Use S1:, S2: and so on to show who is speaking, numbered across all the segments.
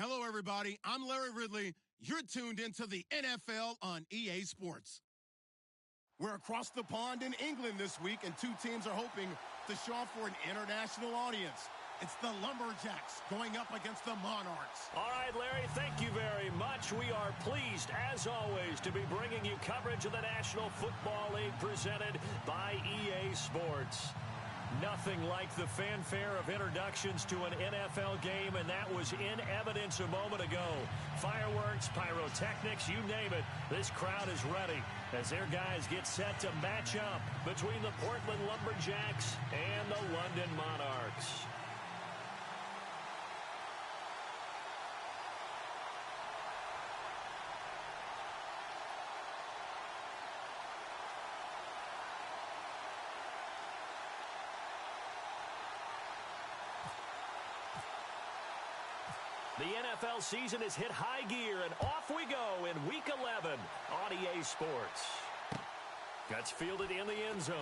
S1: Hello, everybody. I'm Larry Ridley. You're tuned into the NFL on EA Sports. We're across the pond in England this week, and two teams are hoping to show off for an international audience. It's the Lumberjacks going up against the Monarchs.
S2: All right, Larry, thank you very much. We are pleased, as always, to be bringing you coverage of the National Football League presented by EA Sports. Nothing like the fanfare of introductions to an NFL game, and that was in evidence a moment ago. Fireworks, pyrotechnics, you name it. This crowd is ready as their guys get set to match up between the Portland Lumberjacks and the London Monarchs. The NFL season has hit high gear, and off we go in Week 11 on EA Sports. Gets fielded in the end zone.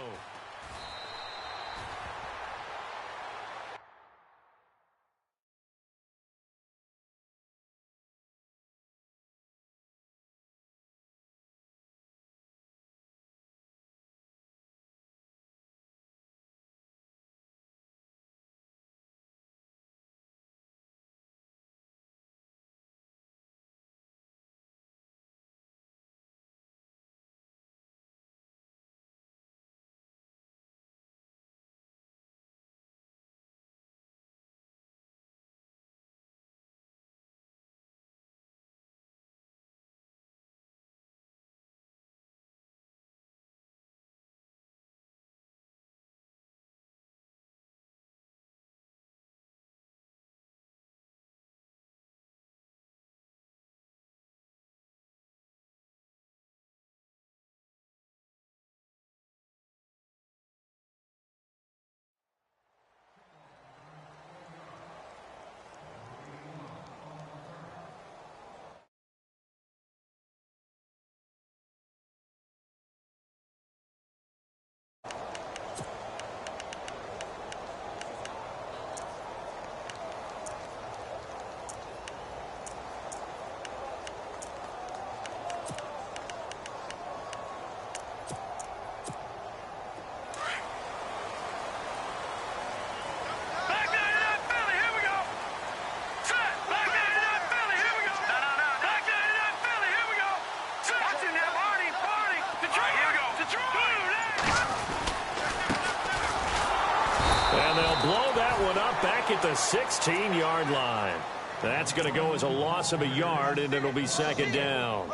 S2: And they'll blow that one up back at the 16-yard line. That's going to go as a loss of a yard, and it'll be second down.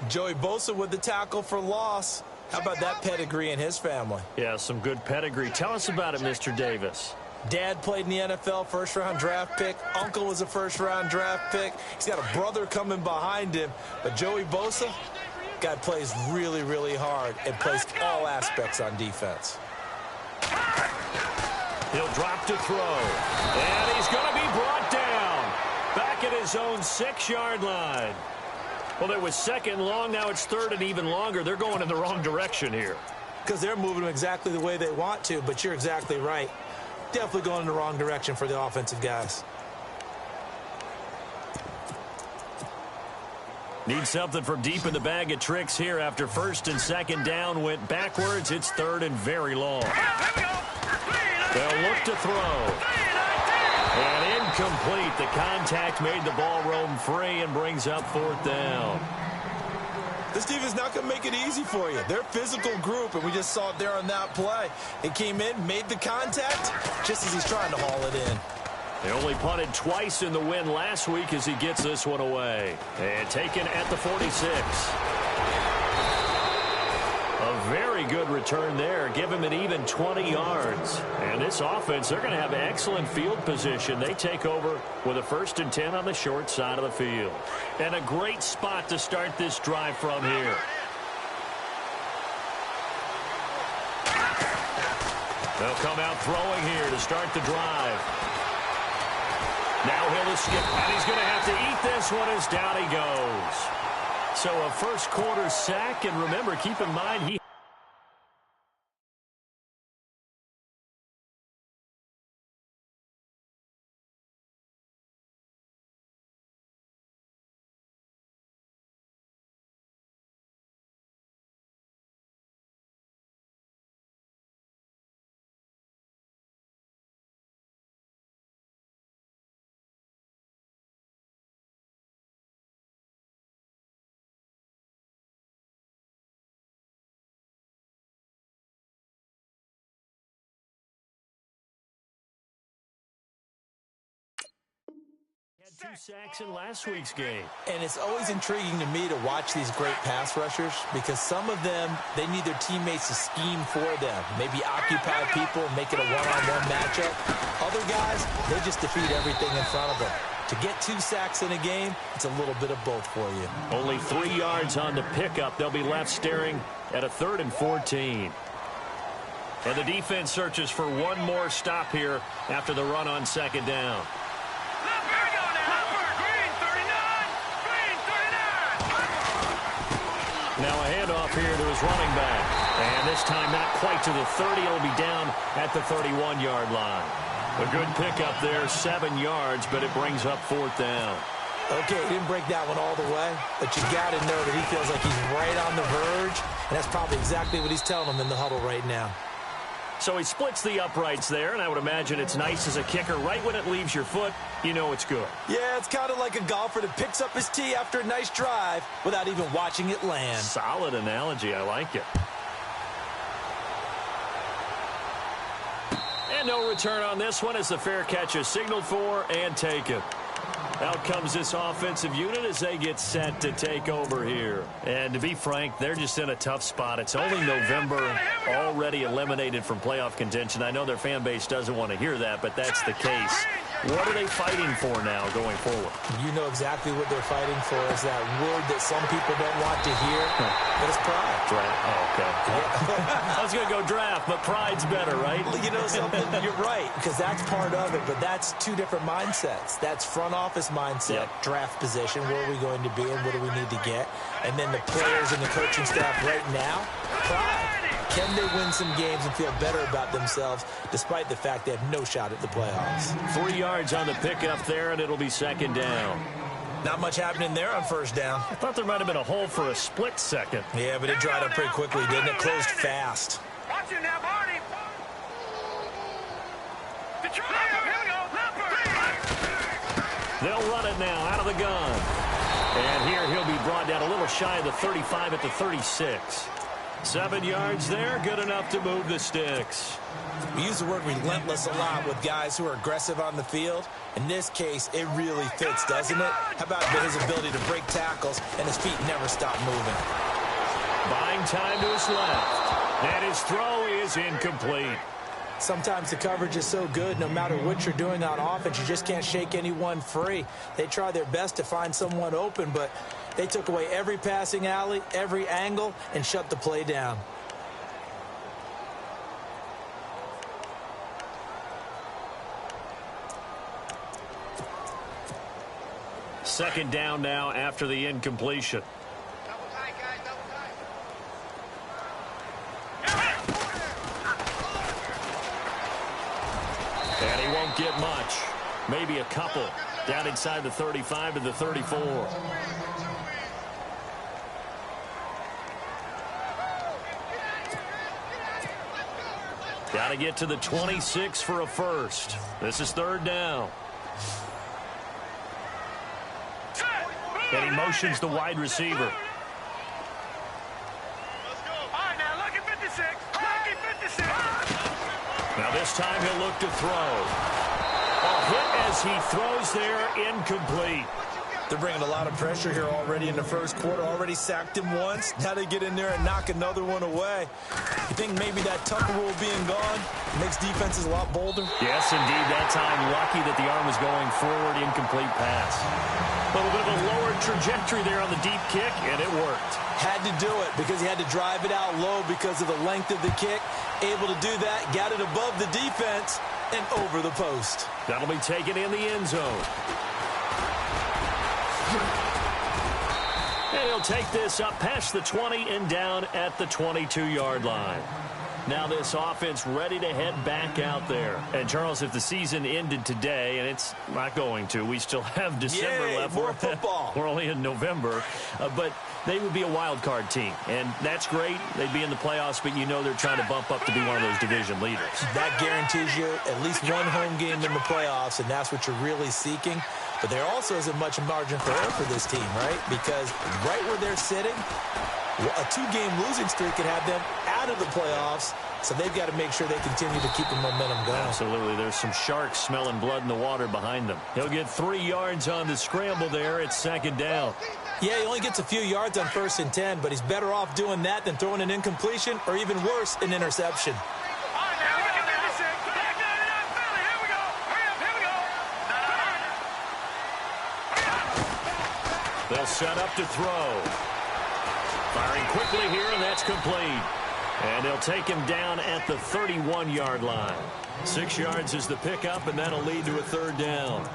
S3: Joey Bosa with the tackle for loss. How about that pedigree in his family?
S2: Yeah, some good pedigree. Tell us about it, Mr. Davis.
S3: Dad played in the NFL, first-round draft pick. Uncle was a first-round draft pick. He's got a brother coming behind him. But Joey Bosa, guy plays really, really hard and plays all aspects on defense.
S2: He'll drop to throw. And he's going to be brought down back at his own 6-yard line. Well, it was second and long. Now it's third and even longer. They're going in the wrong direction here.
S3: Because they're moving them exactly the way they want to, but you're exactly right. Definitely going in the wrong direction for the offensive guys.
S2: Need something from deep in the bag of tricks here after first and second down went backwards. It's third and very long. They'll look to throw. And incomplete. The contact made the ball roam free and brings up fourth down.
S3: This defense is not going to make it easy for you. They're a physical group, and we just saw it there on that play. It came in, made the contact, just as he's trying to haul it in.
S2: They only punted twice in the win last week as he gets this one away. And taken at the 46. A very good return there. Give him an even 20 yards. And this offense, they're going to have excellent field position. They take over with a 1st and 10 on the short side of the field. And a great spot to start this drive from here. They'll come out throwing here to start the drive. Now he'll escape, and he's going to have to eat this one as down he goes. So a first quarter sack, and remember, keep in mind, he 2 sacks in last week's game.
S3: And it's always intriguing to me to watch these great pass rushers because some of them, they need their teammates to scheme for them. Maybe occupy people, make it a one-on-one matchup. Other guys, they just defeat everything in front of them. To get 2 sacks in a game, it's a little bit of both for you.
S2: Only 3 yards on the pickup. They'll be left staring at a 3rd and 14. And the defense searches for one more stop here after the run on 2nd down. Now a handoff here to his running back. And this time not quite to the 30. It'll be down at the 31-yard line. A good pickup there, 7 yards, but it brings up 4th down.
S3: Okay, he didn't break that one all the way, but you got to know that he feels like he's right on the verge, and that's probably exactly what he's telling them in the huddle right now.
S2: So he splits the uprights there, and I would imagine it's nice as a kicker. Right when it leaves your foot, you know it's good.
S3: Yeah, it's kind of like a golfer that picks up his tee after a nice drive without even watching it land.
S2: Solid analogy. I like it. And no return on this one as the fair catch is signaled for and taken. Out comes this offensive unit as they get set to take over here. And to be frank, they're just in a tough spot. It's only November, already eliminated from playoff contention. I know their fan base doesn't want to hear that, but that's the case. What are they fighting for now going forward?
S3: You know exactly what they're fighting for. Is that word that some people don't want to hear, but it's pride.
S2: Draft. Oh, okay. I was going to go draft, but pride's better, right?
S3: You know something? You're right, because that's part of it, but that's 2 different mindsets. That's front office mindset, draft position, where are we going to be and what do we need to get? And then the players and the coaching staff right now, pride. Can they win some games and feel better about themselves despite the fact they have no shot at the playoffs?
S2: 3 yards on the pickup there, and it'll be 2nd down.
S3: Not much happening there on 1st down.
S2: I thought there might have been a hole for a split second.
S3: Yeah, but it dried up pretty quickly, didn't it? Closed fast.
S4: Watch it now, Barney.
S2: They'll run it now out of the gun. And here he'll be brought down a little shy of the 35 at the 36. 7 yards there, good enough to move the sticks.
S3: We use the word relentless a lot with guys who are aggressive on the field. In this case, it really fits, doesn't it? How about his ability to break tackles and his feet never stop moving?
S2: Buying time to his left. And his throw is incomplete.
S3: Sometimes the coverage is so good, no matter what you're doing on offense, you just can't shake anyone free. They try their best to find someone open, but they took away every passing alley, every angle, and shut the play down.
S2: Second down now after the incompletion.
S4: Double tight, guys, double tight.
S2: And he won't get much. Maybe a couple. Down inside the 35 to the 34. Got to get to the 26 for a first. This is 3rd down. And he motions the wide receiver.
S4: Let's go. All right, now look at 56. Look at 56.
S2: Now this time he'll look to throw. A hit as he throws there, incomplete.
S3: They're bringing a lot of pressure here already in the first quarter. Already sacked him once. Now they get in there and knock another one away. You think maybe that Tucker rule being gone makes defenses a lot bolder?
S2: Yes, indeed. That time, lucky that the arm was going forward, incomplete pass. A little bit of a lower trajectory there on the deep kick, and it worked.
S3: Had to do it because he had to drive it out low because of the length of the kick. Able to do that, got it above the defense and over the post.
S2: That'll be taken in the end zone. And he'll take this up past the 20 and down at the 22-yard line. Now this offense ready to head back out there. And, Charles, if the season ended today, and it's not going to, we still have December left.
S3: More football.
S2: We're only in November. But they would be a wild card team. And that's great. They'd be in the playoffs, but you know they're trying to bump up to be one of those division leaders.
S3: That guarantees you at least one home game in the playoffs, and that's what you're really seeking. But there also isn't much margin for error for this team, right? Because right where they're sitting, a 2-game losing streak could have them out of the playoffs So they've got to make sure they continue to keep the momentum going.
S2: Absolutely. There's some sharks smelling blood in the water behind them. He'll get 3 yards on the scramble there. It's 2nd down.
S3: Yeah, he only gets a few yards on 1st and 10, but he's better off doing that than throwing an incompletion or even worse, an interception.
S2: They'll set up to throw. Firing quickly here, and that's complete. And they'll take him down at the 31-yard line. 6 yards is the pickup, and that'll lead to a 3rd down.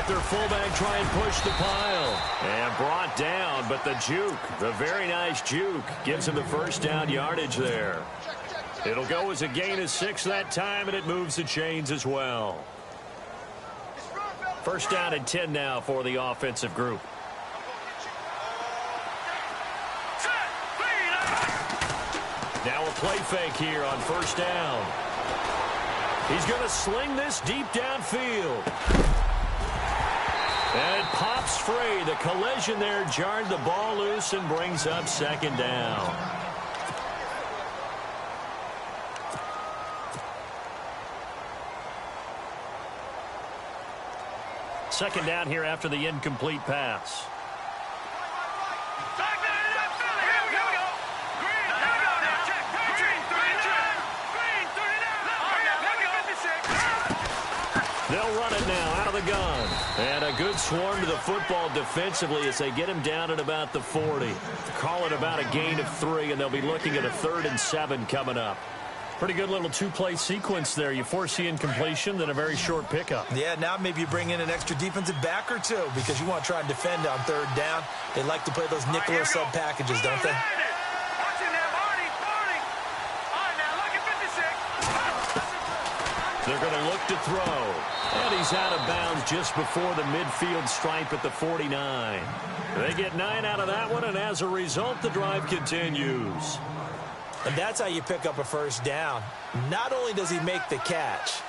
S2: Their fullback try and push the pile. And brought down, but the juke, the very nice juke, gives him the 1st down yardage there. It'll go as a gain of 6 that time, and it moves the chains as well. 1st down and 10 now for the offensive group. Now a play fake here on 1st down. He's going to sling this deep downfield. And it pops free. The collision there jarred the ball loose and brings up 2nd down. Second down here after the incomplete pass. They'll run it now out of the gun. And a good swarm to the football defensively as they get him down at about the 40. Call it about a gain of 3, and they'll be looking at a 3rd and 7 coming up. Pretty good little 2-play sequence there. You force the incompletion, then a very short pickup.
S3: Yeah, now maybe you bring in an extra defensive back or two because you want to try and defend on 3rd down. They like to play those nickel or sub packages, don't they?
S2: They're going to look to throw. And he's out of bounds just before the midfield stripe at the 49. They get 9 out of that one, and as a result, the drive continues.
S3: And that's how you pick up a 1st down. Not only does he make the catch,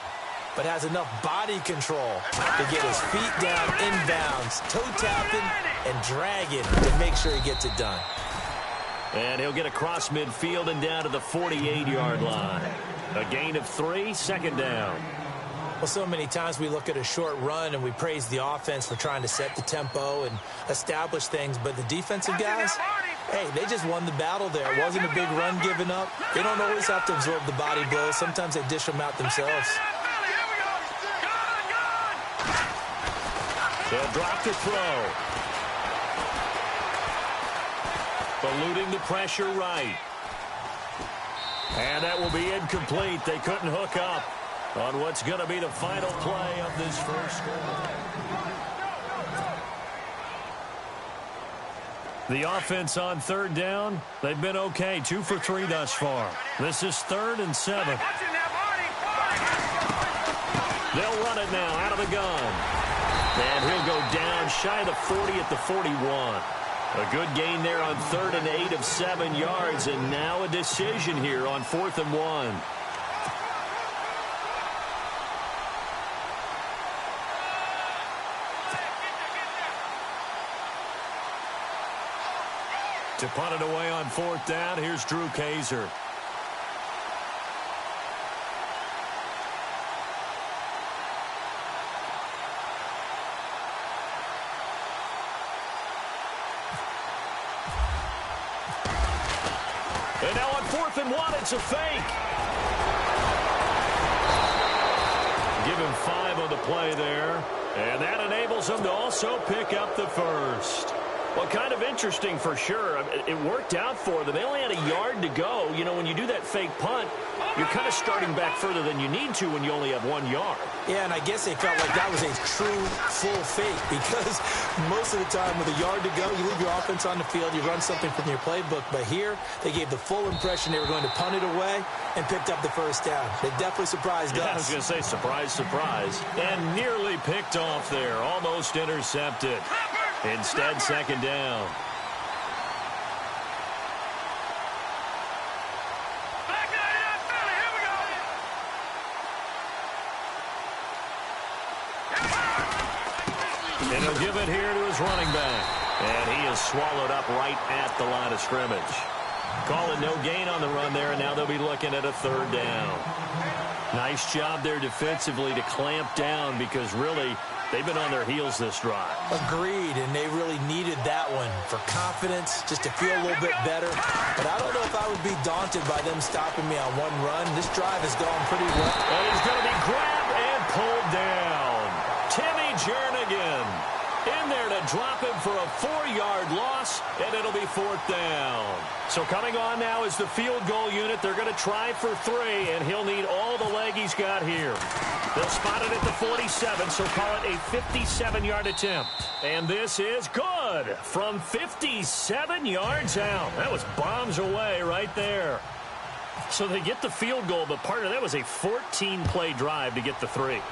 S3: but has enough body control to get his feet down inbounds, toe tapping and dragging to make sure he gets it done.
S2: And he'll get across midfield and down to the 48-yard line. A gain of 3, 2nd down.
S3: Well, so many times we look at a short run and we praise the offense for trying to set the tempo and establish things, but the defensive guys, hey, they just won the battle there. It wasn't a big run given up. They don't always have to absorb the body blows. Sometimes they dish them out themselves.
S2: They'll drop to throw. Eluding the pressure right. And that will be incomplete. They couldn't hook up on what's going to be the final play of this first quarter. The offense on 3rd down, they've been okay. 2 for 3 thus far. This is 3rd and 7. They'll run it now out of the gun. And he'll go down shy of the 40 at the 41. A good gain there on 3rd and 8 of 7 yards, and now a decision here on 4th and 1. To punt it away on 4th down, here's Drew Kaiser. And now on 4th and 1, it's a fake. Give him 5 on the play there. And that enables him to also pick up the 1st. Well, kind of interesting for sure. It worked out for them. They only had a yard to go. You know, when you do that fake punt, you're kind of starting back further than you need to when you only have 1 yard.
S3: Yeah, and I guess they felt like that was a true full fake because most of the time with a yard to go, you leave your offense on the field, you run something from your playbook. But here, they gave the full impression they were going to punt it away and picked up the first down. They definitely surprised us.
S2: I was going to say surprise, surprise. And nearly picked off there. Almost intercepted. Instead, second down. And he'll give it here to his running back. And he is swallowed up right at the line of scrimmage. Calling no gain on the run there, and now they'll be looking at a third down. Nice job there defensively to clamp down because really they've been on their heels this drive.
S3: Agreed, and they really needed that one for confidence, just to feel a little bit better. But I don't know if I would be daunted by them stopping me on one run. This drive has gone pretty well.
S2: And he's going to be grabbed and pulled down. Timmy Jernigan in there to drop him for a 4-yard loss, and it'll be fourth down. So coming on now is the field goal unit. They're going to try for 3, and he'll need all the leg he's got here. They'll spot it at the 47, so call it a 57-yard attempt. And this is good from 57 yards out. That was bombs away right there. So they get the field goal, but part of that was a 14-play drive to get the 3.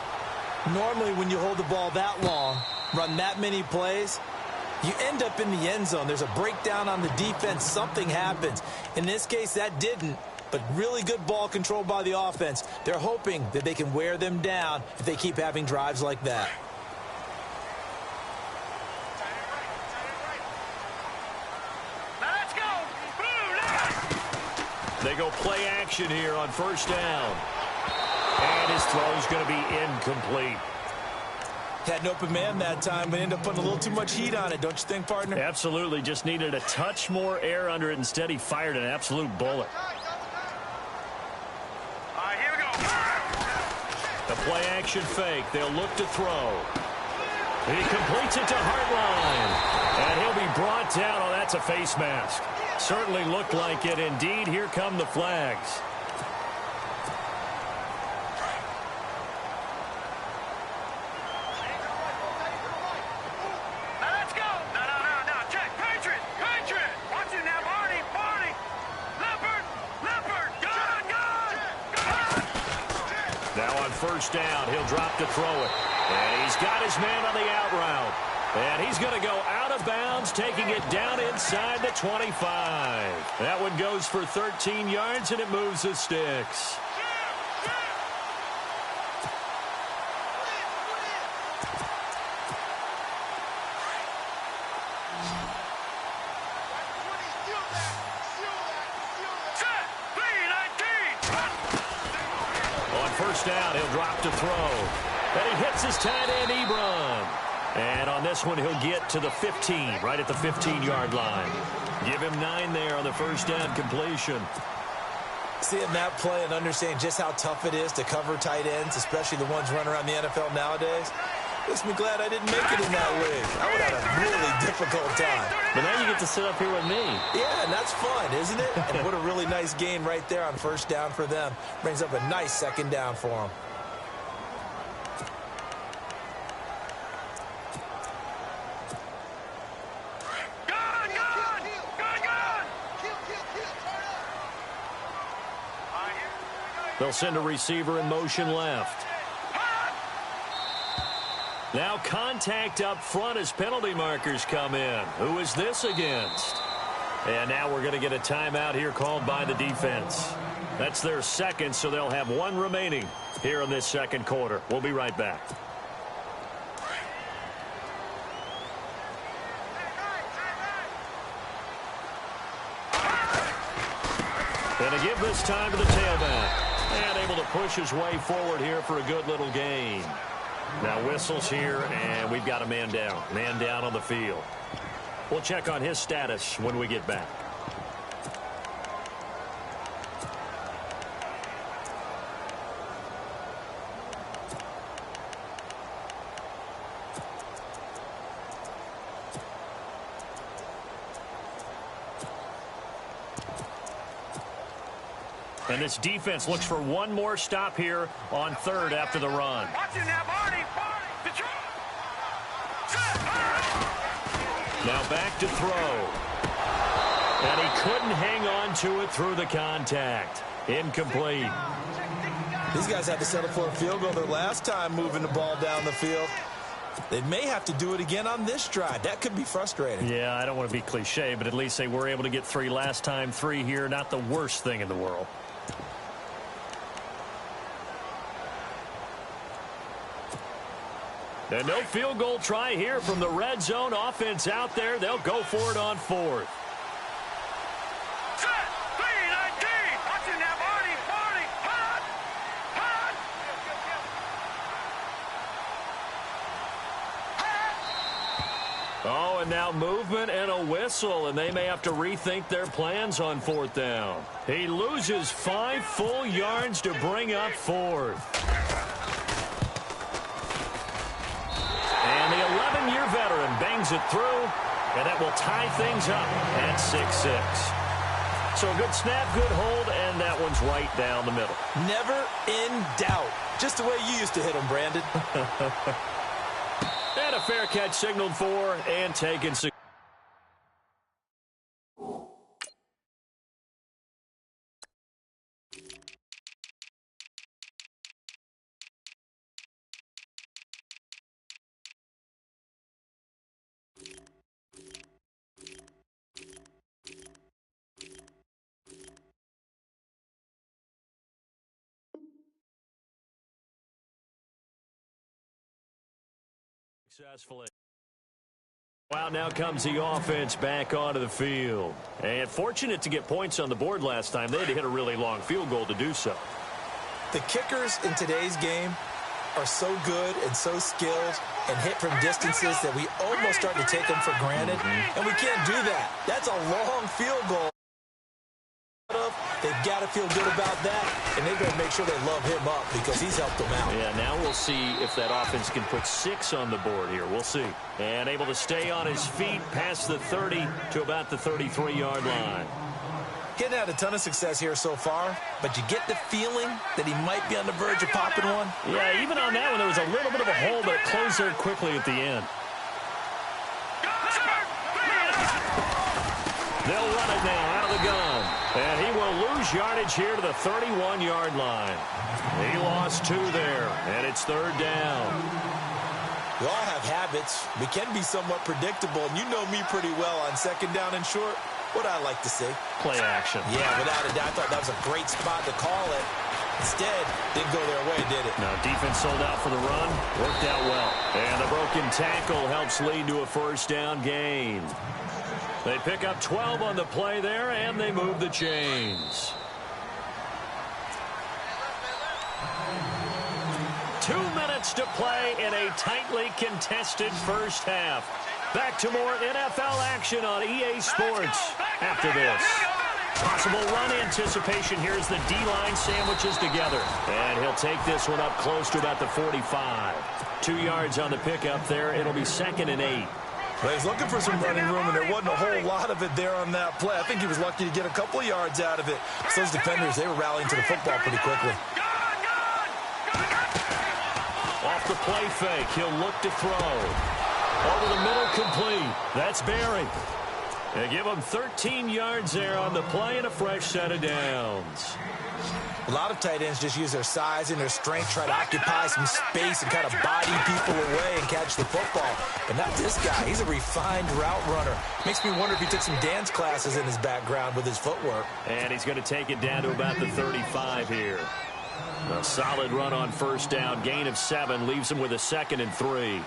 S3: Normally when you hold the ball that long, run that many plays, you end up in the end zone. There's a breakdown on the defense. Something happens. In this case, that didn't. But really good ball control by the offense. They're hoping that they can wear them down if they keep having drives like that.
S4: Let's go.
S2: They go play action here on first down. And his throw's going to be incomplete.
S3: Had an open man that time, but ended up putting a little too much heat on it, don't you think, partner?
S2: Absolutely. Just needed a touch more air under it. Instead, he fired an absolute bullet.
S4: Here we go.
S2: The play-action fake. They'll look to throw. He completes it to Hartline. And he'll be brought down. Oh, that's a face mask. Certainly looked like it. Indeed, here come the flags. First down, he'll drop to throw it. And he's got his man on the out route. And he's going to go out of bounds, taking it down inside the 25. That one goes for 13 yards, and it moves the sticks. First down, he'll drop to throw. And he hits his tight end, Ebron. And on this one, he'll get to the 15, right at the 15-yard line. Give him 9 there on the first down completion.
S3: Seeing that play and understanding just how tough it is to cover tight ends, especially the ones running around the NFL nowadays, makes me glad I didn't make it in that league. I would have had a really difficult time.
S2: But now you get to sit up here with me.
S3: Yeah, and that's fun, isn't it? And what a really nice gain right there on first down for them. Brings up a nice second down for them.
S2: They'll send a receiver in motion left. Now contact up front as penalty markers come in. Who is this against? And now we're going to get a timeout here called by the defense. That's their second, so they'll have 1 remaining here in this second quarter. We'll be right back. And to give this time to the tailback. And able to push his way forward here for a good little gain. Now whistles here, and we've got a man down. Man down on the field. We'll check on his status when we get back. And this defense looks for one more stop here on third after the run. Now back to throw. And he couldn't hang on to it through the contact. Incomplete.
S3: These guys had to settle for a field goal their last time moving the ball down the field. They may have to do it again on this drive. That could be frustrating.
S2: Yeah, I don't want to be cliche, but at least they were able to get 3 last time. 3 here, not the worst thing in the world. And no field goal try here from the red zone offense out there. They'll go for it on 4th. Oh, and now movement and a whistle, and they may have to rethink their plans on 4th down. He loses 5 full yards to bring up 4th. And the 11-year veteran bangs it through, and that will tie things up at 6-6. So a good snap, good hold, and that one's right down the middle.
S3: Never in doubt. Just the way you used to hit them, Brandon.
S2: And a fair catch signaled for and taken. Successfully. Well, now comes the offense back onto the field. And fortunate to get points on the board last time. They had to hit a really long field goal to do so.
S3: The kickers in today's game are so good and so skilled and hit from distances that we almost start to take them for granted. And we can't do that. That's a long field goal. They've got to feel good about that, and they've got to make sure they love him up because he's helped them out.
S2: Yeah, now we'll see if that offense can put 6 on the board here. We'll see. And able to stay on his feet past the 30 to about the 33-yard line.
S3: Getting had a ton of success here so far, but you get the feeling that he might be on the verge of popping one.
S2: Yeah, even on that one, there was a little bit of a hole, but it closed there quickly at the end. They'll run it now out of the gun. And he will lose yardage here to the 31-yard line. He lost 2 there, and it's 3rd down.
S3: We all have habits. We can be somewhat predictable, and you know me pretty well on 2nd down and short. What I like to see.
S2: Play action.
S3: Yeah, without a doubt. I thought that was a great spot to call it. Instead, didn't go their way, did it?
S2: Now, defense sold out for the run. Worked out well. And the broken tackle helps lead to a 1st down gain. They pick up 12 on the play there, and they move the chains. 2 minutes to play in a tightly contested first half. Back to more NFL action on EA Sports after this. Possible run anticipation. Here's the D-line sandwiches together. And he'll take this one up close to about the 45. 2 yards on the pickup there. It'll be 2nd and 8.
S3: Well, he was looking for some running room, and there wasn't a whole lot of it there on that play. I think he was lucky to get a couple of yards out of it. So those defenders, they were rallying to the football pretty quickly.
S2: Off the play fake, he'll look to throw. Over the middle, complete. That's Berry. They give him 13 yards there on the play and a fresh set of downs.
S3: A lot of tight ends just use their size and their strength, try to occupy some space and kind of body people away and catch the football. But not this guy. He's a refined route runner. Makes me wonder if he took some dance classes in his background with his footwork.
S2: And he's going to take it down to about the 35 here. A solid run on 1st down. Gain of 7 leaves him with a 2nd and 3.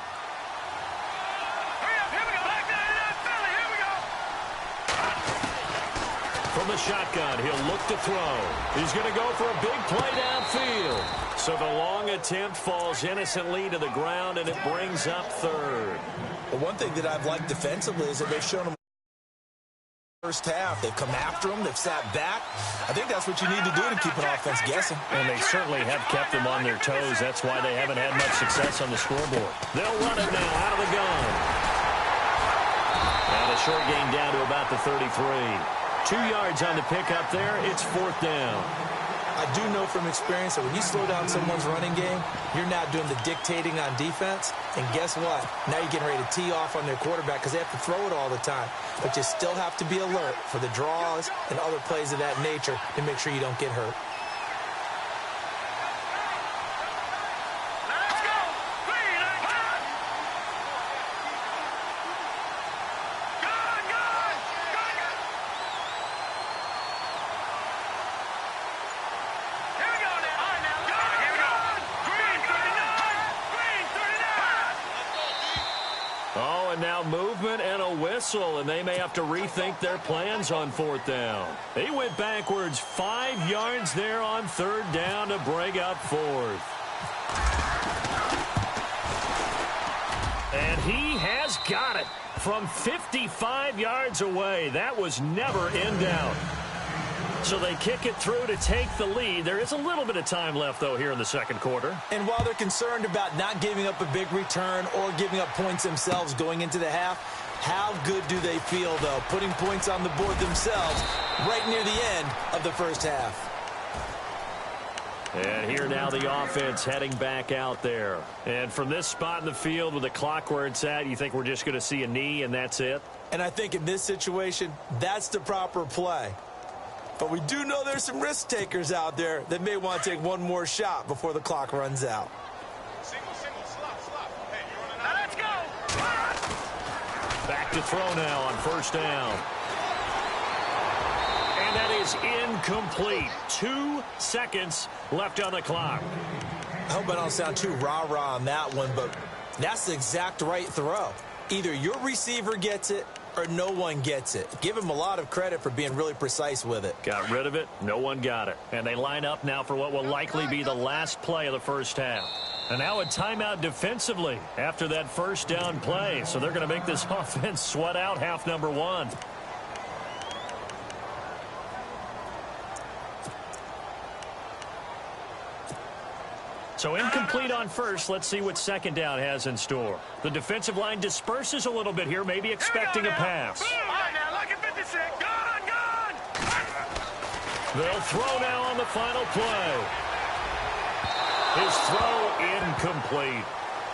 S2: From the shotgun, he'll look to throw. He's going to go for a big play downfield. So the long attempt falls innocently to the ground, and it brings up 3rd.
S3: The one thing that I've liked defensively is that they've shown him first half. They've come after him. They've sat back. I think that's what you need to do to keep an offense guessing.
S2: And they certainly have kept them on their toes. That's why they haven't had much success on the scoreboard. They'll run it now out of the gun. And a short gain down to about the 33. 2 yards on the pickup there. It's 4th down.
S3: I do know from experience that when you slow down someone's running game, you're now doing the dictating on defense. And guess what? Now you're getting ready to tee off on their quarterback because they have to throw it all the time. But you still have to be alert for the draws and other plays of that nature to make sure you don't get hurt.
S2: Movement and a whistle, and they may have to rethink their plans on 4th down. He went backwards 5 yards there on 3rd down to bring up 4th. And he has got it from 55 yards away. That was never in doubt. So they kick it through to take the lead. There is a little bit of time left, though, here in the 2nd quarter.
S3: And while they're concerned about not giving up a big return or giving up points themselves going into the half, how good do they feel, though, putting points on the board themselves right near the end of the first half?
S2: And here now the offense heading back out there. And from this spot in the field with the clock where it's at, you think we're just going to see a knee and that's it?
S3: And I think in this situation, that's the proper play. But we do know there's some risk takers out there that may want to take one more shot before the clock runs out.
S4: Single, slop. Hey, you want to now let's go.
S2: Back to throw now on 1st down. And that is incomplete. 2 seconds left on the clock.
S3: I hope I don't sound too rah-rah on that one, but that's the exact right throw. Either your receiver gets it or no one gets it. Give him a lot of credit for being really precise with it.
S2: Got rid of it. No one got it. And they line up now for what will likely be the last play of the first half. And now a timeout defensively after that 1st down play. So they're going to make this offense sweat out half number 1. So incomplete on first. Let's see what 2nd down has in store. The defensive line disperses a little bit here, maybe expecting a pass.
S4: All right, now, look at 56. Gone!
S2: They'll throw now on the final play. His throw incomplete.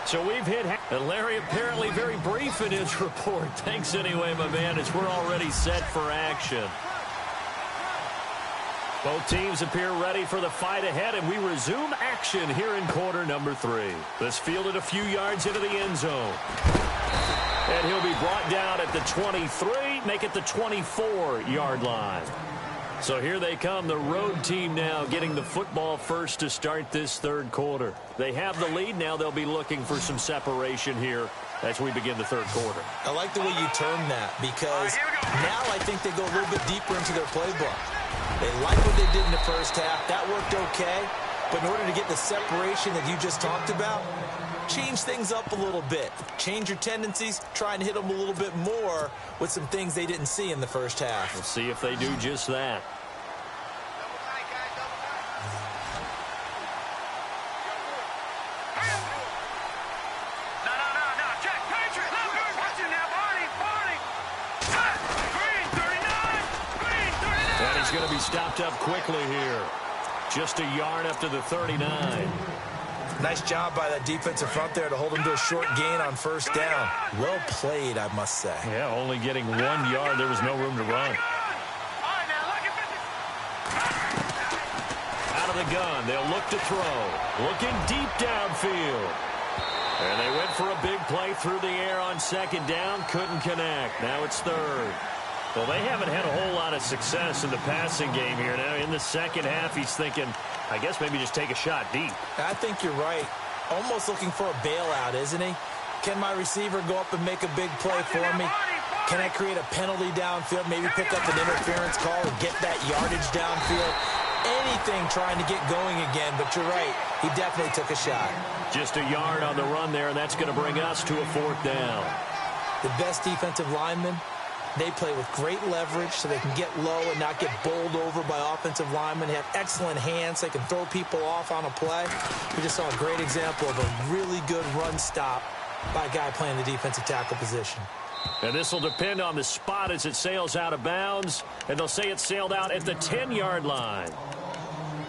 S2: So we've hit, and Larry apparently very brief in his report. Thanks anyway, my man, as we're already set for action. Both teams appear ready for the fight ahead, and we resume action here in quarter number 3. This fielded a few yards into the end zone. And he'll be brought down at the 23, make it the 24-yard line. So here they come, the road team now getting the football first to start this 3rd quarter. They have the lead. Now they'll be looking for some separation here as we begin the 3rd quarter.
S3: I like the way you term that because now I think they go a little bit deeper into their playbook. They like what they did in the first half. That worked okay. But in order to get the separation that you just talked about, change things up a little bit. Change your tendencies. Try and hit them a little bit more with some things they didn't see in the first half.
S2: We'll see if they do just that. Going to be stopped up quickly here. Just a yard up to the 39.
S3: Nice job by that defensive front there to hold him to a short gain on 1st down. Well played, I must say.
S2: Yeah, only getting 1 yard. There was no room to run. Out of the gun. They'll look to throw. Looking deep downfield. And they went for a big play through the air on 2nd down. Couldn't connect. Now it's 3rd. Well, they haven't had a whole lot of success in the passing game here. Now, in the second half, he's thinking, I guess maybe just take a shot deep.
S3: I think you're right. Almost looking for a bailout, isn't he? Can my receiver go up and make a big play for me? Can I create a penalty downfield, maybe pick up an interference call and get that yardage downfield? Anything trying to get going again, but you're right. He definitely took a shot.
S2: Just a yard on the run there, and that's going to bring us to a 4th down.
S3: The best defensive linemen, they play with great leverage so they can get low and not get bowled over by offensive linemen. They have excellent hands. They can throw people off on a play. We just saw a great example of a really good run stop by a guy playing the defensive tackle position.
S2: And this will depend on the spot as it sails out of bounds. And they'll say it sailed out at the 10-yard line.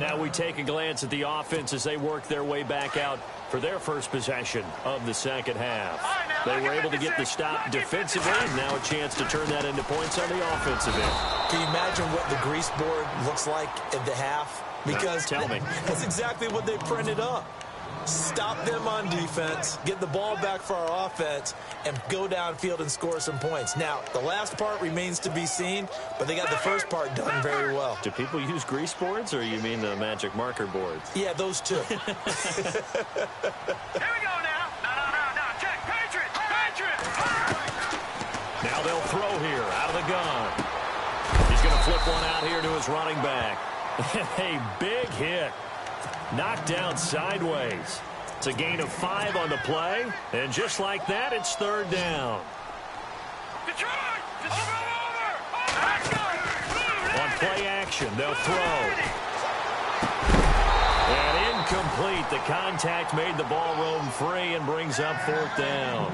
S2: Now we take a glance at the offense as they work their way back out for their first possession of the second half. They were able to get the stop defensively. Now a chance to turn that into points on the offensive end.
S3: Can you imagine what the grease board looks like at the half? Because
S2: tell me.
S3: That's exactly what they printed up. Stop them on defense, get the ball back for our offense, and go downfield and score some points. Now, the last part remains to be seen, but they got the first part done very well.
S2: Do people use grease boards, or you mean the magic marker boards?
S3: Yeah, those two.
S4: Here we go now. No. Check. Patriot.
S2: Now they'll throw here out of the gun. He's going to flip one out here to his running back. A big hit. Knocked down sideways. It's a gain of 5 on the play. And just like that, it's third down.
S4: Detroit! Over!
S2: On play action, they'll throw. And incomplete. The contact made the ball roam free and brings up fourth down.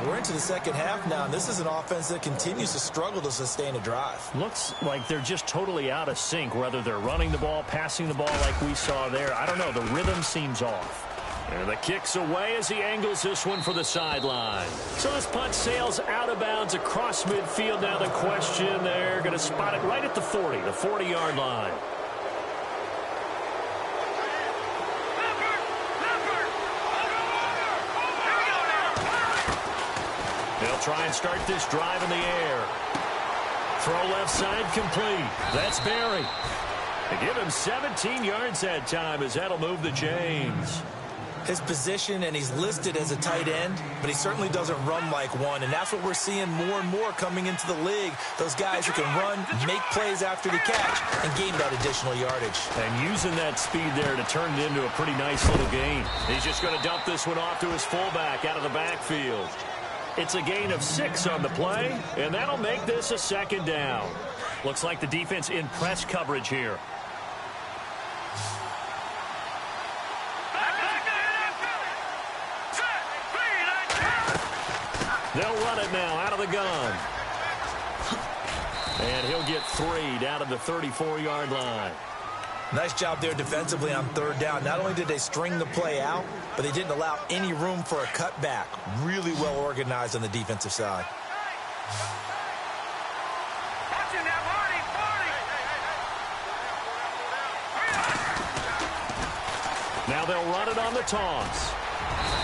S3: We're into the second half now, and this is an offense that continues to struggle to sustain a drive.
S2: Looks like they're just totally out of sync, whether they're running the ball, passing the ball like we saw there. I don't know. The rhythm seems off. And the kick's away as he angles this one for the sideline. So this punt sails out of bounds across midfield. Now the question, they're going to spot it right at the 40, the 40-yard line. They'll try and start this drive in the air. Throw left side complete. That's Barry. They give him 17 yards that time as that'll move the chains.
S3: His position, and he's listed as a tight end, but he certainly doesn't run like one, and that's what we're seeing more and more coming into the league. Those guys who can run, make plays after the catch, and gain that additional yardage.
S2: And using that speed there to turn it into a pretty nice little gain. He's just going to dump this one off to his fullback out of the backfield. It's a gain of 6 on the play, and that'll make this a second down. Looks like the defense in press coverage here. They'll run it now out of the gun. And he'll get 3 down to the 34-yard line.
S3: Nice job there defensively on third down. Not only did they string the play out, but they didn't allow any room for a cutback. Really well organized on the defensive side.
S2: Now they'll run it on the toss.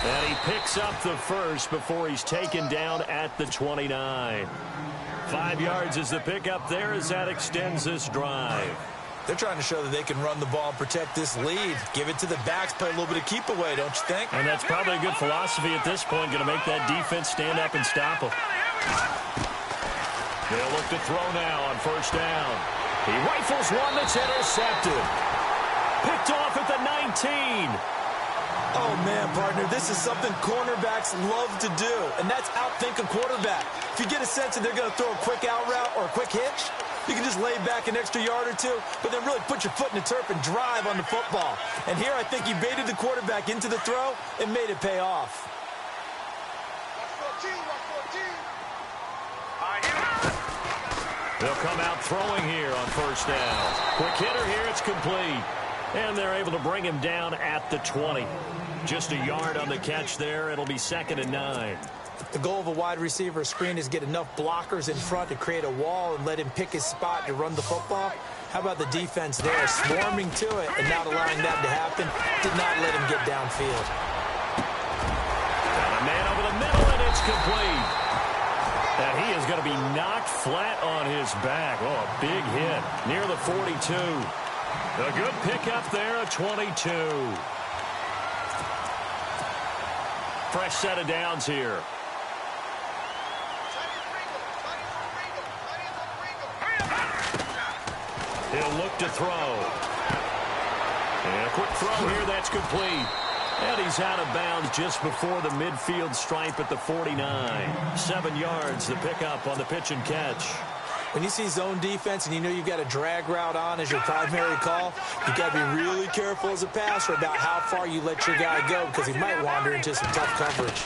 S2: And he picks up the first before he's taken down at the 29. 5 yards is the pickup there as that extends this drive.
S3: They're trying to show that they can run the ball and protect this lead. Give it to the backs, play a little bit of keep away, don't you think?
S2: And that's probably a good philosophy at this point, going to make that defense stand up and stop them. They'll look to throw now on first down. He rifles one that's intercepted. Picked off at the 19.
S3: Oh, man, partner, this is something cornerbacks love to do, and that's outthink a quarterback. If you get a sense that they're going to throw a quick out route or a quick hitch, you can just lay back an extra yard or two, but then really put your foot in the turf and drive on the football. And here I think he baited the quarterback into the throw and made it pay off.
S2: They'll come out throwing here on first down. Quick hitter here, it's complete. And they're able to bring him down at the 20. Just a yard on the catch there. It'll be 2nd and 9.
S3: The goal of a wide receiver screen is get enough blockers in front to create a wall and let him pick his spot to run the football. How about the defense there, swarming to it and not allowing that to happen? Did not let him get downfield.
S2: Got a man over the middle, and it's complete. And he is going to be knocked flat on his back. Oh, a big hit near the 42. A good pickup there at 22. Fresh set of downs here. He'll look to throw. And a quick throw here, that's complete. And he's out of bounds just before the midfield stripe at the 49. 7 yards, the pickup on the pitch and catch.
S3: When you see zone defense and you know you've got a drag route on as your primary call, you've got to be really careful as a passer about how far you let your guy go because he might wander into some tough coverage.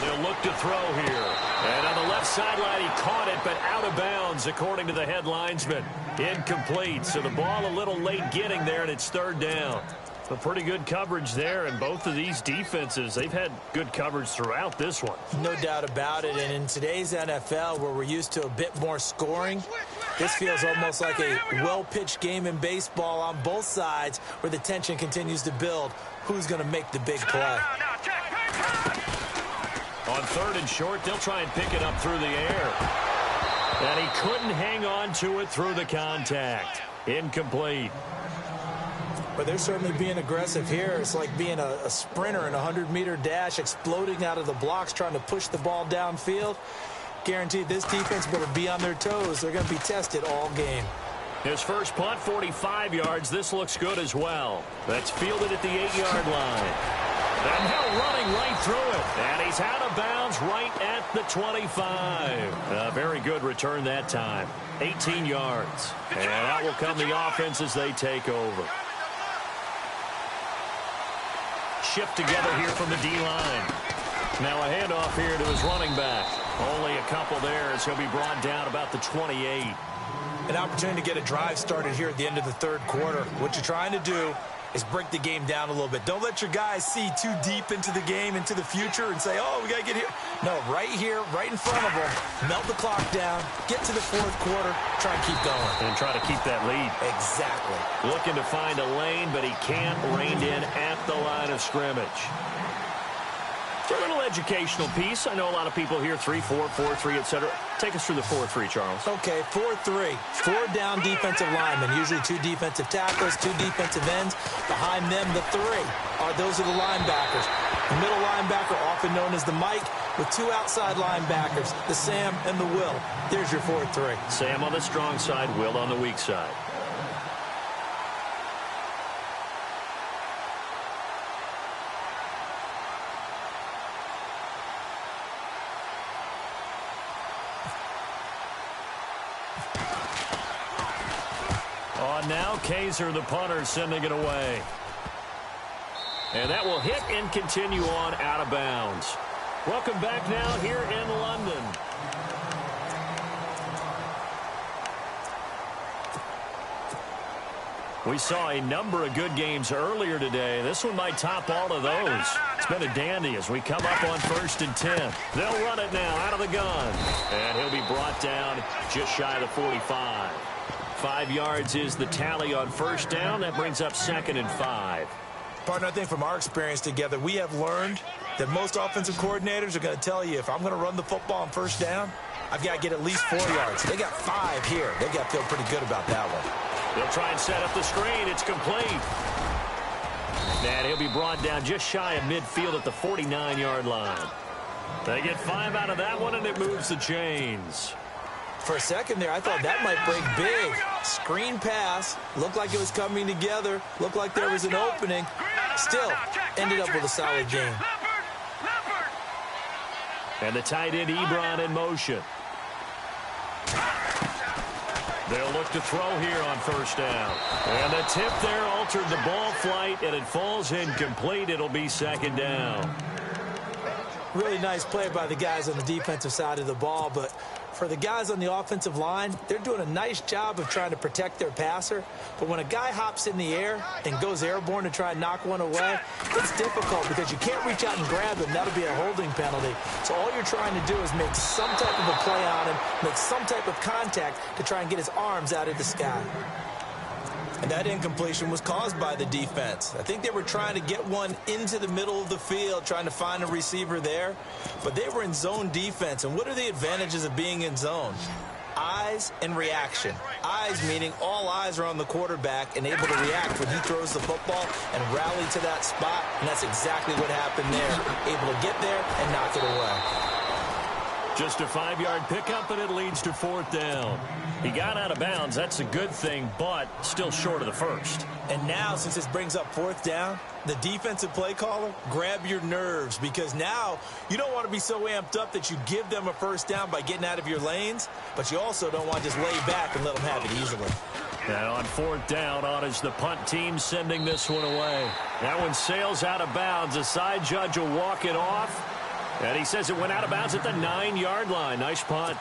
S2: They'll look to throw here. And on the left sideline, he caught it, but out of bounds, according to the head linesman. Incomplete. So the ball a little late getting there, and it's third down. But pretty good coverage there, and both of these defenses, they've had good coverage throughout this one.
S3: No doubt about it. And in today's NFL, where we're used to a bit more scoring, this feels almost like a well-pitched game in baseball on both sides where the tension continues to build. Who's going to make the big play?
S2: On third and short, they'll try and pick it up through the air. And he couldn't hang on to it through the contact. Incomplete.
S3: But they're certainly being aggressive here. It's like being a sprinter in a 100-meter dash, exploding out of the blocks, trying to push the ball downfield. Guaranteed this defense better be on their toes. They're going to be tested all game.
S2: His first punt, 45 yards. This looks good as well. That's fielded at the 8-yard line. And now running right through it. And he's out of bounds right at the 25. A very good return that time. 18 yards. And out will come the offense as they take over. Shift together here from the D-line. Now a handoff here to his running back. Only a couple there as he'll be brought down about the 28.
S3: An opportunity to get a drive started here at the end of the third quarter. What you're trying to do is break the game down a little bit. Don't let your guys see too deep into the game, into the future, and say, oh, we got to get here. No, right here, right in front of them. Melt the clock down, get to the fourth quarter, try and keep going.
S2: And try to keep that lead.
S3: Exactly.
S2: Looking to find a lane, but he can't rein in at the line of scrimmage. For a little educational piece, I know a lot of people hear 3-4, 4-3, etc. Take us through the 4-3, Charles.
S3: Okay, 4-3. 4 down defensive linemen, usually 2 defensive tackles, 2 defensive ends. Behind them, the 3 those are the linebackers. The middle linebacker, often known as the Mike, with 2 outside linebackers, the Sam and the Will. There's your 4-3.
S2: Sam on the strong side, Will on the weak side. Now Kaiser, the punter, sending it away. And that will hit and continue on out of bounds. Welcome back now here in London. We saw a number of good games earlier today. This one might top all of those. It's been a dandy as we come up on 1st and 10. They'll run it now out of the gun. And he'll be brought down just shy of the 45. 5 yards is the tally on first down. That brings up 2nd and 5.
S3: Partner, I think from our experience together, we have learned that most offensive coordinators are going to tell you, if I'm going to run the football on first down, I've got to get at least 4 yards. They got 5 here. They got to feel pretty good about that one.
S2: They'll try and set up the screen. It's complete. And he'll be brought down just shy of midfield at the 49-yard line. They get 5 out of that one, and it moves the chains.
S3: For a second there, I thought that might break big. Screen pass. Looked like it was coming together. Looked like there was an opening. Still, ended up with a solid game.
S2: And the tight end, Ebron, in motion. They'll look to throw here on first down. And the tip there altered the ball flight, and it falls incomplete. It'll be 2nd down.
S3: Really nice play by the guys on the defensive side of the ball, but for the guys on the offensive line, they're doing a nice job of trying to protect their passer. But when a guy hops in the air and goes airborne to try and knock one away, it's difficult because you can't reach out and grab him. That'll be a holding penalty. So all you're trying to do is make some type of a play on him, make some type of contact to try and get his arms out of the sky. And that incompletion was caused by the defense. I think they were trying to get one into the middle of the field, trying to find a receiver there. But they were in zone defense. And what are the advantages of being in zone? Eyes and reaction. Eyes meaning all eyes are on the quarterback and able to react when he throws the football and rally to that spot. And that's exactly what happened there. Able to get there and knock it away.
S2: Just a 5-yard pickup, and it leads to 4th down. He got out of bounds. That's a good thing, but still short of the first.
S3: And now, since this brings up 4th down, the defensive play caller, grab your nerves, because now you don't want to be so amped up that you give them a first down by getting out of your lanes, but you also don't want to just lay back and let them have it easily.
S2: And on 4th down, on is the punt team sending this one away. That one sails out of bounds. The side judge will walk it off. And he says it went out of bounds at the 9-yard line. Nice punt.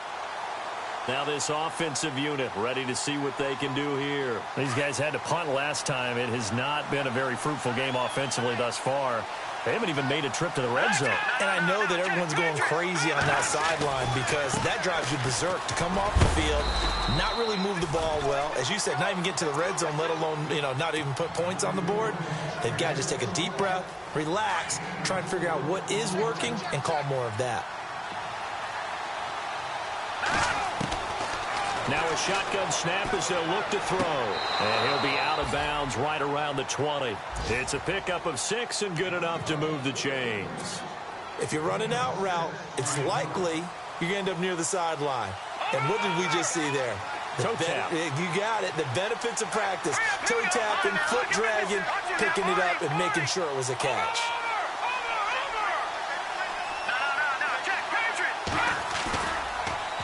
S2: Now this offensive unit ready to see what they can do here. These guys had to punt last time. It has not been a very fruitful game offensively thus far. They haven't even made a trip to the red zone.
S3: And I know that everyone's going crazy on that sideline because that drives you berserk to come off the field, not really move the ball well. As you said, not even get to the red zone, let alone, not even put points on the board. They've got to just take a deep breath, relax, try and figure out what is working and call more of that.
S2: Now a shotgun snap as they'll look to throw. And he'll be out of bounds right around the 20. It's a pickup of 6 and good enough to move the chains.
S3: If you're running out route, it's likely you're going to end up near the sideline. And what did we just see there?
S2: Toe tap.
S3: You got it. The benefits of practice. Toe tapping, foot dragging, picking it up, and making sure it was a catch.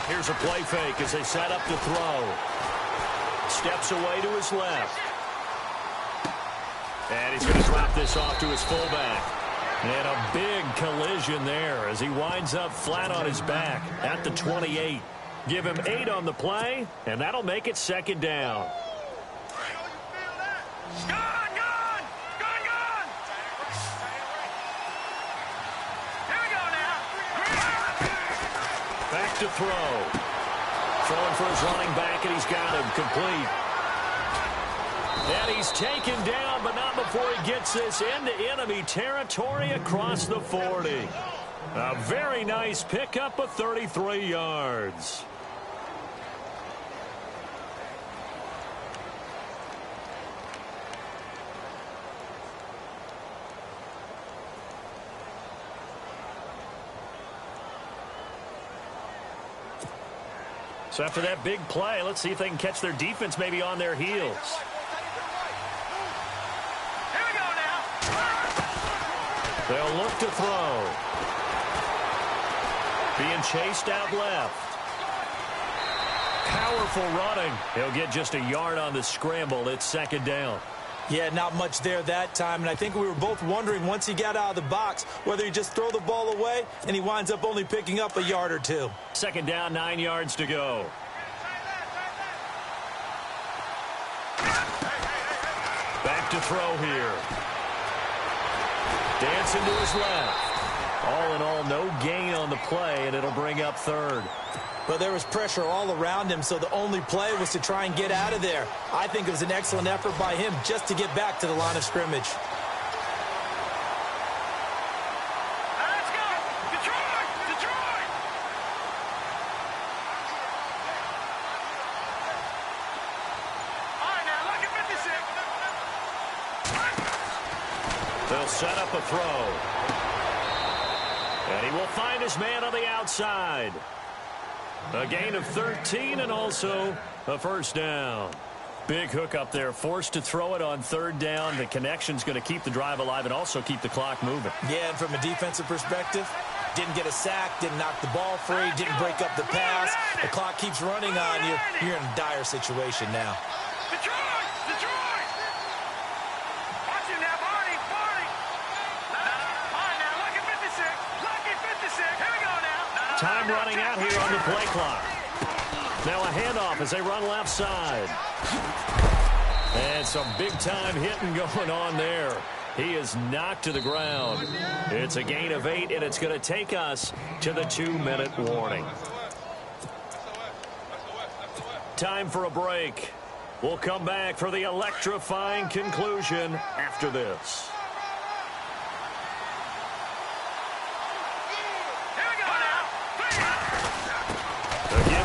S2: Here's a play fake as they set up to throw. Steps away to his left. And he's going to drop this off to his fullback. And a big collision there as he winds up flat on his back at the 28. Give him 8 on the play, and that'll make it 2nd down. Back to throw. Throwing for his running back, and he's got him complete. And he's taken down, but not before he gets this into enemy territory across the 40. A very nice pickup of 33 yards. So after that big play, let's see if they can catch their defense maybe on their heels.
S4: Here we go now.
S2: They'll look to throw. Being chased out left. Powerful running. He'll get just a yard on the scramble. It's 2nd down.
S3: Yeah, not much there that time, and I think we were both wondering once he got out of the box whether he just throw the ball away, and he winds up only picking up a yard or 2.
S2: 2nd down, 9 yards to go. Back to throw here. Dancing to his left. All in all, no gain on the play, and it'll bring up 3rd.
S3: But there was pressure all around him, so the only play was to try and get out of there. I think it was an excellent effort by him just to get back to the line of scrimmage.
S4: Let's go! Detroit! Detroit! All right, now look at 56.
S2: They'll set up a throw. And he will find his man on the outside. A gain of 13 and also a 1st down. Big hook up there, forced to throw it on 3rd down. The connection's going to keep the drive alive and also keep the clock moving.
S3: Yeah, and from a defensive perspective, didn't get a sack, didn't knock the ball free, didn't break up the pass. The clock keeps running on you. You're in a dire situation now.
S4: Detroit! Detroit! Watch him now, Barney! Barney! All right, now look at 56. Look at 56. Here we go now.
S2: Time running out here on the play clock. Now a handoff as they run left side. And some big-time hitting going on there. He is knocked to the ground. It's a gain of 8, and it's going to take us to the 2-minute warning. Time for a break. We'll come back for the electrifying conclusion after this.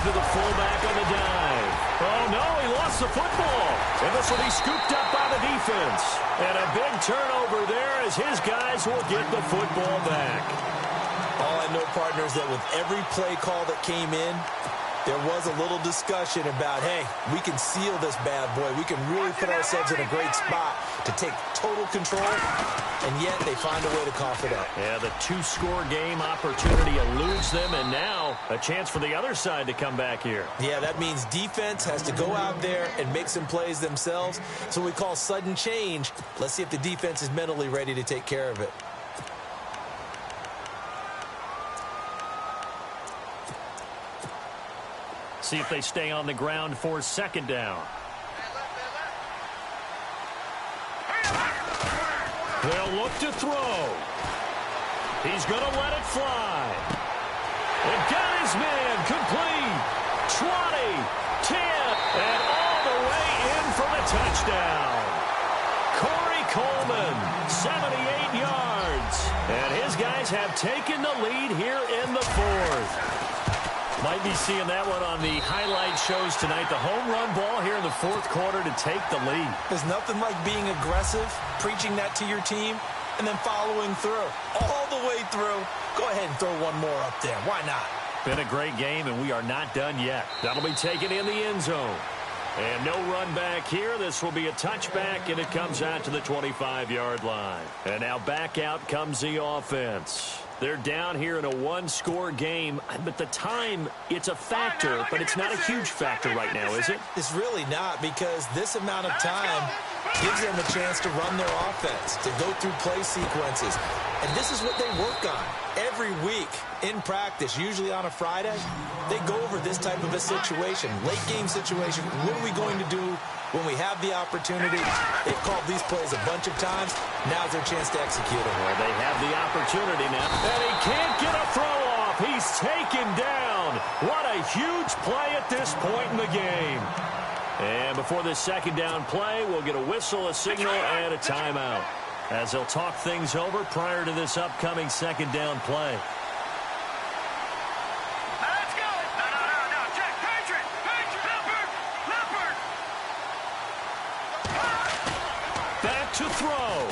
S2: To the fullback on the dive. Oh, no, he lost the football. And this will be scooped up by the defense. And a big turnover there as his guys will get the football back.
S3: All I know, partners, that with every play call that came in, there was a little discussion about, hey, we can seal this bad boy. We can really put ourselves in a great spot to take total control, and yet they find a way to cough it up.
S2: Yeah, the 2-score game opportunity eludes them, and now a chance for the other side to come back here.
S3: Yeah, that means defense has to go out there and make some plays themselves. So we call sudden change. Let's see if the defense is mentally ready to take care of it.
S2: see if they stay on the ground for second down. They'll look to throw. He's going to let it fly. And got his man complete. 20, 10, and all the way in for the touchdown. Corey Coleman, 78 yards. And his guys have taken the lead here in the fourth. Might be seeing that one on the highlight shows tonight. The home run ball here in the fourth quarter to take the lead.
S3: There's nothing like being aggressive, preaching that to your team, and then following through. All the way through. Go ahead and throw one more up there. Why not?
S2: Been a great game, and we are not done yet. That'll be taken in the end zone. And no run back here. This will be a touchback, and it comes out to the 25-yard line. And now back out comes the offense. They're down here in a one-score game, but the time, it's a factor, but it's not a huge factor right now, is it?
S3: It's really not, because this amount of time gives them a chance to run their offense, to go through play sequences. And this is what they work on every week in practice, usually on a Friday. They go over this type of a situation, late-game situation. What are we going to do when we have the opportunity? They've called these plays a bunch of times. Now's their chance to execute them.
S2: Well, they have the opportunity now. And he can't get a throw off. He's taken down. What a huge play at this point in the game. And before this second down play, we'll get a whistle, a signal, and a timeout, as they'll talk things over prior to this upcoming second down play.
S4: Let's go. No. Check. Patriot. Leopard.
S2: Back to throw.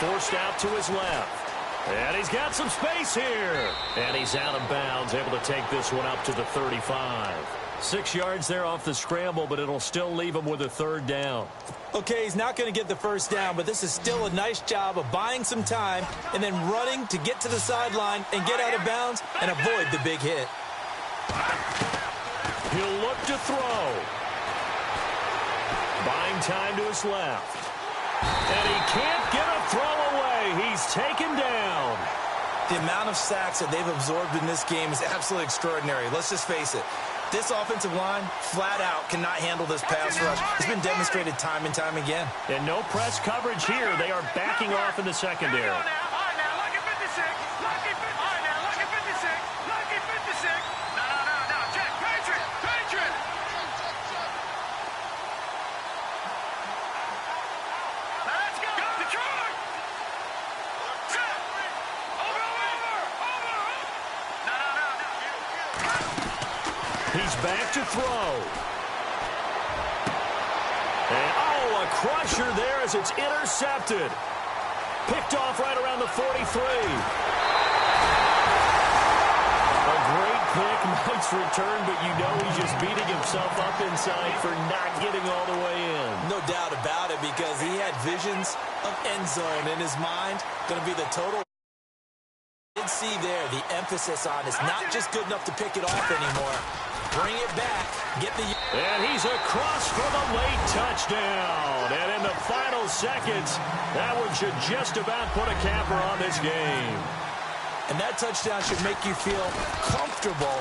S2: Forced out to his left. And he's got some space here. And he's out of bounds, able to take this one up to the 35. 6 yards there off the scramble, but it'll still leave him with a third down.
S3: Okay, he's not going to get the first down, but this is still a nice job of buying some time and then running to get to the sideline and get out of bounds and avoid the big hit.
S2: He'll look to throw. Buying time to his left. And he can't get a throw away. He's taken down.
S3: The amount of sacks that they've absorbed in this game is absolutely extraordinary. Let's just face it. This offensive line, flat out, cannot handle this pass rush. It's been demonstrated time and time again.
S2: And no press coverage here. They are backing off in the secondary.
S4: All right, now, look at 56. Lucky 56. All right, now, look at 56. Lucky 56. No. Check. Patriot. Let's go. Detroit. Set. Over. No.
S2: He's back to throw. And, a crusher there as it's intercepted. Picked off right around the 43. A great pick, nice return, but you know he's just beating himself up inside for not getting all the way in.
S3: No doubt about it, because he had visions of end zone in his mind. Going to be the total. You can see there the emphasis on it's not just good enough to pick it off anymore. Bring it back. Get the...
S2: And he's across for the late touchdown. And in the final seconds, that one should just about put a capper on this game.
S3: And that touchdown should make you feel comfortable.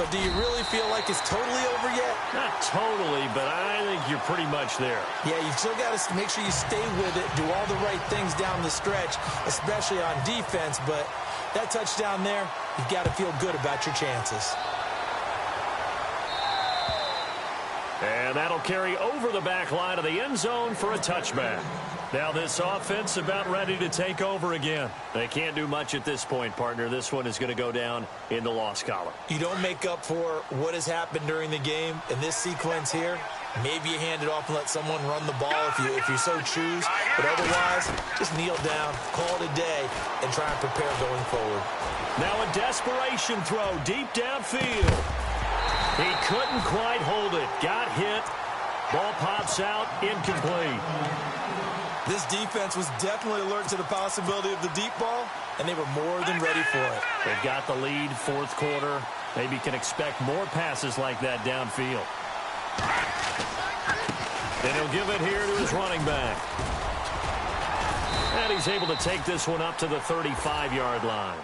S3: But do you really feel like it's totally over yet?
S2: Not totally, but I think you're pretty much there.
S3: Yeah, you've still got to make sure you stay with it, do all the right things down the stretch, especially on defense. But that touchdown there, you've got to feel good about your chances.
S2: And that'll carry over the back line of the end zone for a touchback. Now this offense about ready to take over again. They can't do much at this point, partner. This one is going to go down in the loss column.
S3: You don't make up for what has happened during the game in this sequence here. Maybe you hand it off and let someone run the ball if you so choose. But otherwise, just kneel down, call it a day, and try and prepare going forward.
S2: Now a desperation throw deep downfield. He couldn't quite hold it. Got hit. Ball pops out. Incomplete.
S3: This defense was definitely alert to the possibility of the deep ball, and they were more than ready for it.
S2: They've got the lead, fourth quarter. Maybe can expect more passes like that downfield. And he'll give it here to his running back. And he's able to take this one up to the 35-yard line.